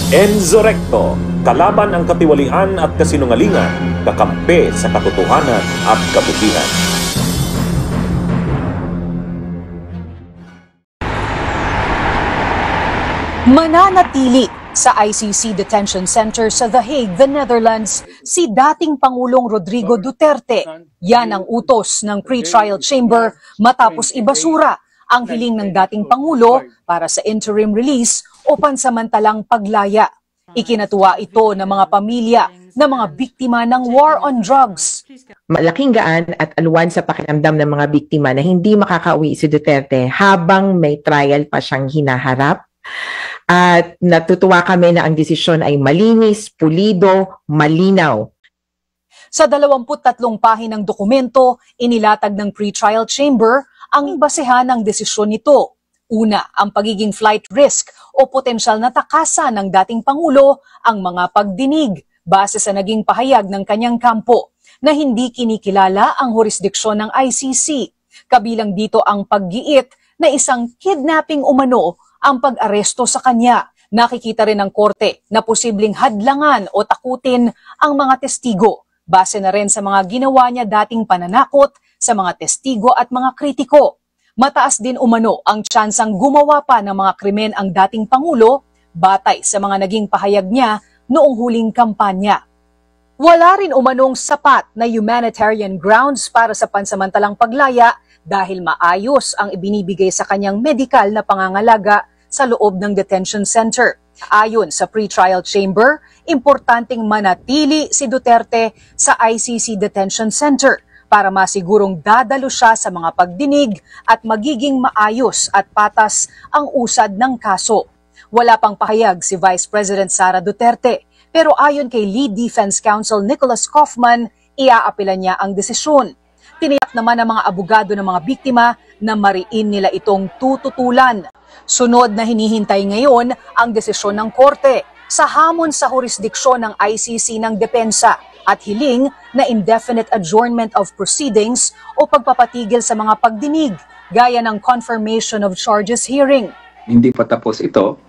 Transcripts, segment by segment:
Enzo Recto, kalaban ang katiwalian at kasinungalingan, kakampi sa katotohanan at kabutihan. Mananatili sa ICC Detention Center sa The Hague, the Netherlands, si dating Pangulong Rodrigo Duterte. Yan ang utos ng pre-trial chamber matapos ibasura ang hiling ng dating Pangulo para sa interim release o pansamantalang paglaya. Ikinatuwa ito ng mga pamilya ng mga biktima ng war on drugs. Malaking gaan at alwan sa pakiramdam ng mga biktima na hindi makakauwi si Duterte habang may trial pa siyang hinaharap. At natutuwa kami na ang desisyon ay malinis, pulido, malinaw. Sa 23 pahinang dokumento, inilatag ng pre-trial chamber ang basehan ng desisyon nito. Una, ang pagiging flight risk o potensyal na takasan ng dating Pangulo ang mga pagdinig base sa naging pahayag ng kanyang kampo na hindi kinikilala ang jurisdiksyon ng ICC. Kabilang dito ang paggiit na isang kidnapping umano ang pag-aresto sa kanya. Nakikita rin ng korte na posibleng hadlangan o takutin ang mga testigo. Base na rin sa mga ginawa niya dating pananakot sa mga testigo at mga kritiko. Mataas din umano ang tsansang gumawa pa ng mga krimen ang dating Pangulo batay sa mga naging pahayag niya noong huling kampanya. Wala rin umanong sapat na humanitarian grounds para sa pansamantalang paglaya dahil maayos ang ibinibigay sa kanyang medikal na pangangalaga sa loob ng detention center. Ayon sa pre-trial chamber, importanteng manatili si Duterte sa ICC detention center para masigurong dadalo siya sa mga pagdinig at magiging maayos at patas ang usad ng kaso. Wala pang pahayag si Vice President Sara Duterte, pero ayon kay Lead Defense Counsel Nicholas Kaufman, iaapilan niya ang desisyon. Tiniyak naman ng mga abogado ng mga biktima na mariin nila itong tututulan. Sunod na hinihintay ngayon ang desisyon ng korte sa hamon sa jurisdiksyon ng ICC ng depensa at hiling na indefinite adjournment of proceedings o pagpapatigil sa mga pagdinig gaya ng confirmation of charges hearing. Hindi pa tapos ito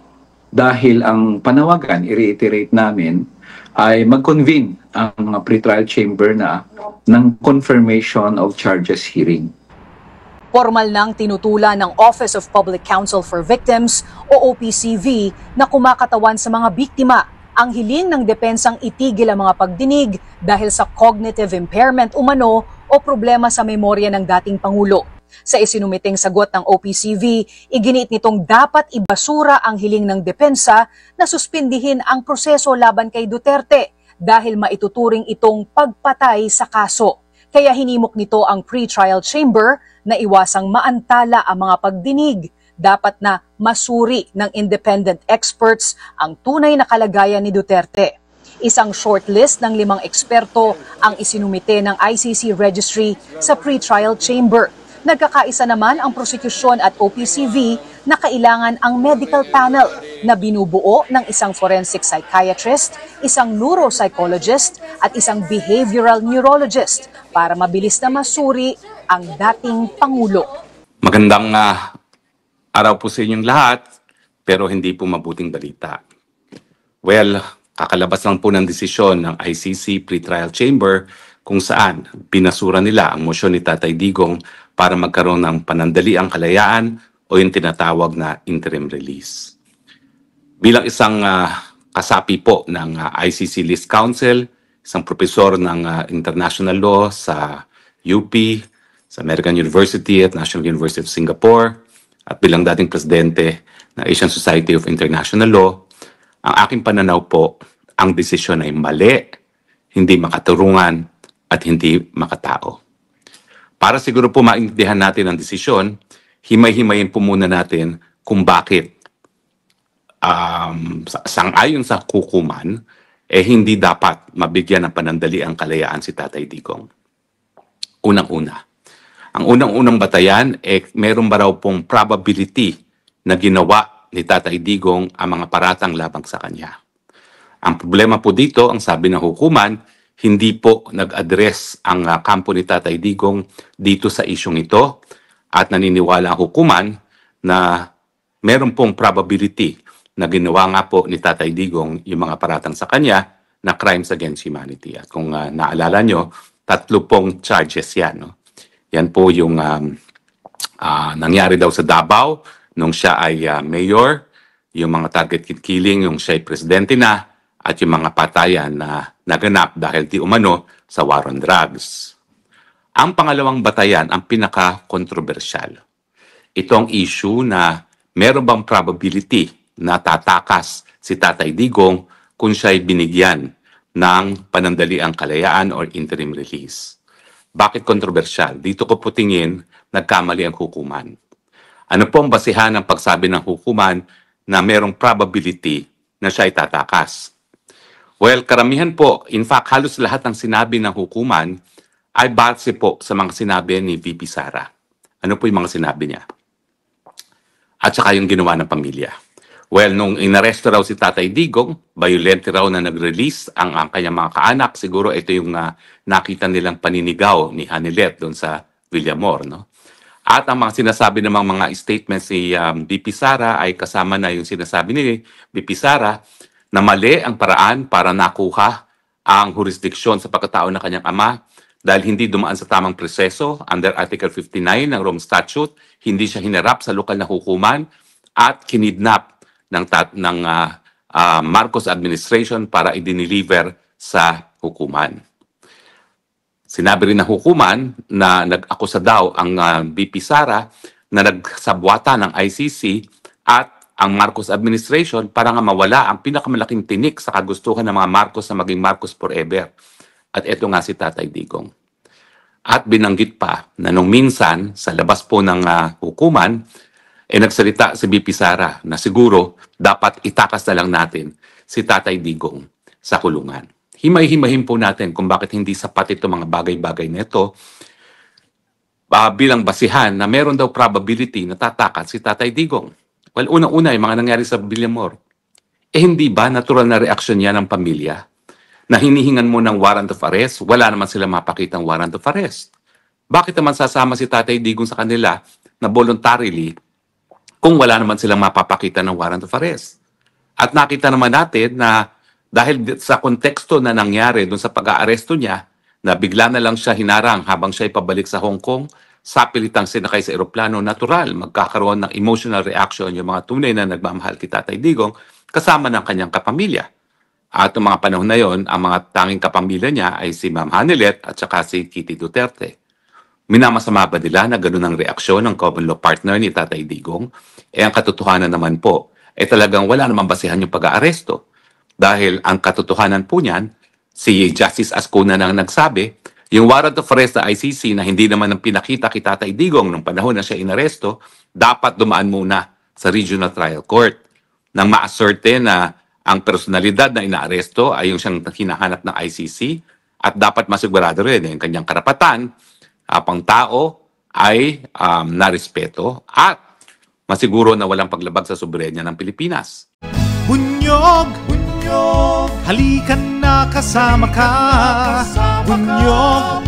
dahil ang panawagan, i-reiterate namin, ay mag-convene ang pre-trial chamber na ng confirmation of charges hearing. Formal nang tinutulan ng Office of Public Counsel for Victims o OPCV na kumakatawan sa mga biktima ang hiling ng depensang itigil ang mga pagdinig dahil sa cognitive impairment umano o problema sa memorya ng dating Pangulo. Sa isinumiting sagot ng OPCV, iginiit nitong dapat ibasura ang hiling ng depensa na suspindihin ang proseso laban kay Duterte dahil maituturing itong pagpatay sa kaso. Kaya hinimok nito ang pre-trial chamber na iwasang maantala ang mga pagdinig. Dapat na masuri ng independent experts ang tunay na kalagayan ni Duterte. Isang shortlist ng 5 eksperto ang isinumite ng ICC registry sa pre-trial chamber. Nagkakaisa naman ang prosekusyon at OPCV na kailangan ang medical panel na binubuo ng isang forensic psychiatrist, isang neuropsychologist at isang behavioral neurologist para mabilis na masuri ang dating Pangulo. Magandang araw po sa inyong lahat, pero hindi po mabuting balita. Well, kakalabas lang po ng desisyon ng ICC pre-trial chamber kung saan pinasura nila ang mosyon ni Tatay Digong para magkaroon ng panandaliang kalayaan o yung tinatawag na interim release. Bilang isang kasapi po ng ICC List Council, isang profesor ng international law sa UP, sa American University at National University of Singapore, at bilang dating presidente ng Asian Society of International Law, ang aking pananaw po, ang desisyon ay mali, hindi makaturungan, at hindi makatao. Para siguro po maintindihan natin ang desisyon, himay-himayin po muna natin kung bakit sang-ayon sa hukuman, hindi dapat mabigyan ng panandaliang kalayaan si Tatay Digong. Unang-una. Ang unang-unang batayan, meron ba raw pong probability na ginawa ni Tatay Digong ang mga paratang labang sa kanya. Ang problema po dito, ang sabi ng hukuman, hindi po nag-address ang kampo ni Tatay Digong dito sa isyong ito at naniniwala ang hukuman na meron pong probability na ginawa nga po ni Tatay Digong yung mga paratang sa kanya na crimes against humanity. At kung naalala nyo, 3 pong charges yan. No? Yan po yung nangyari daw sa Davao nung siya ay mayor, yung mga target killing, yung siya ay presidente na, at yung mga patayan na naganap dahil di umano sa war on drugs. Ang pangalawang batayan, ang pinaka-kontrobersyal. Ito ang issue na meron bang probability na tatakas si Tatay Digong kung siya ay binigyan ng panandaliang kalayaan or interim release. Bakit kontrobersyal? Dito ko po tingin, nagkamali ang hukuman. Ano po ang basihan ng pagsabi ng hukuman na merong probability na siya ay tatakas? Well, karamihan po, in fact, halos lahat ng sinabi ng hukuman ay base po sa mga sinabi ni VP Sara. Ano po yung mga sinabi niya? At saka yung ginawa ng pamilya. Well, nung inaresto raw si Tatay Digong, violent raw na nag-release ang kanyang mga kaanak. Siguro ito yung nakita nilang paninigaw ni Hanilet doon sa Villamor. No? At ang mga sinasabi ng mga statements ni VP Sara ay kasama na yung sinasabi ni VP Sara na mali ang paraan para nakuha ang jurisdiksyon sa pagkatao ng kanyang ama dahil hindi dumaan sa tamang proseso under Article 59 ng Rome Statute, hindi siya hinarap sa lokal na hukuman at kinidnap ng Marcos administration para i-deliver sa hukuman. Sinabi rin ng hukuman na nag-akusa daw ang VP Sara na nagsabwata ng ICC at ang Marcos administration para nga mawala ang pinakamalaking tinik sa kagustuhan ng mga Marcos na maging Marcos forever. At ito nga si Tatay Digong. At binanggit pa na nung minsan sa labas po ng hukuman, nagsalita si VP Sara na siguro dapat itakas na lang natin si Tatay Digong sa kulungan. Himay-himahin po natin kung bakit hindi sapat ito mga bagay-bagay na ito bilang basihan na meron daw probability na tatakas si Tatay Digong. Well, unang-una yung mga nangyari sa Villamor. Hindi ba natural na reaksyon yan ng pamilya na hinihingan mo ng warrant of arrest, wala naman sila mapakitang warrant of arrest? Bakit naman sasama si Tatay Digong sa kanila na voluntarily kung wala naman silang mapapakita ng warrant of arrest? At nakita naman natin na dahil sa konteksto na nangyari doon sa pag-aaresto niya, na bigla na lang siya hinarang habang siya ay pabalik sa Hong Kong, sapilitang sinakay sa eroplano, natural, magkakaroon ng emotional reaction yung mga tunay na nagmamahal kay Tatay Digong kasama ng kanyang kapamilya. At noong mga panahon na yon, ang mga tanging kapamilya niya ay si Ma'am Hanilet at saka si Kitty Duterte. Minamasama ba nila na ganun ang reaksyon ng common law partner ni Tatay Digong? Ang katotohanan naman po, talagang wala namang basihan yung pag-aaresto. Dahil ang katotohanan po niyan, si Justice Ascona nang nagsabi, yung warrant of arrest sa ICC na hindi naman ang pinakita kay Tatay Digong nung panahon na siya inaresto, dapat dumaan muna sa Regional Trial Court nang ma-asserte na ang personalidad na inaaresto ay yung siyang hinahanap ng ICC at dapat masigurado rin yung kanyang karapatan pang tao ay narespeto at masiguro na walang paglabag sa soberenya ng Pilipinas. Bunyog, bunyog, halikan na kasama ka. Bunyog,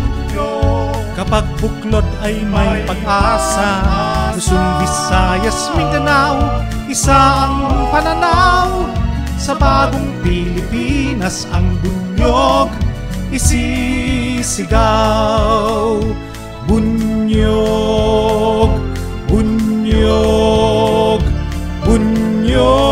kapag buklod ay may pag-asa. Luzon, Visayas, Mindanao, isa ang pananaw. Sa bagong Pilipinas ang bunyog isisigaw. Bunyog, bunyog, bunyog.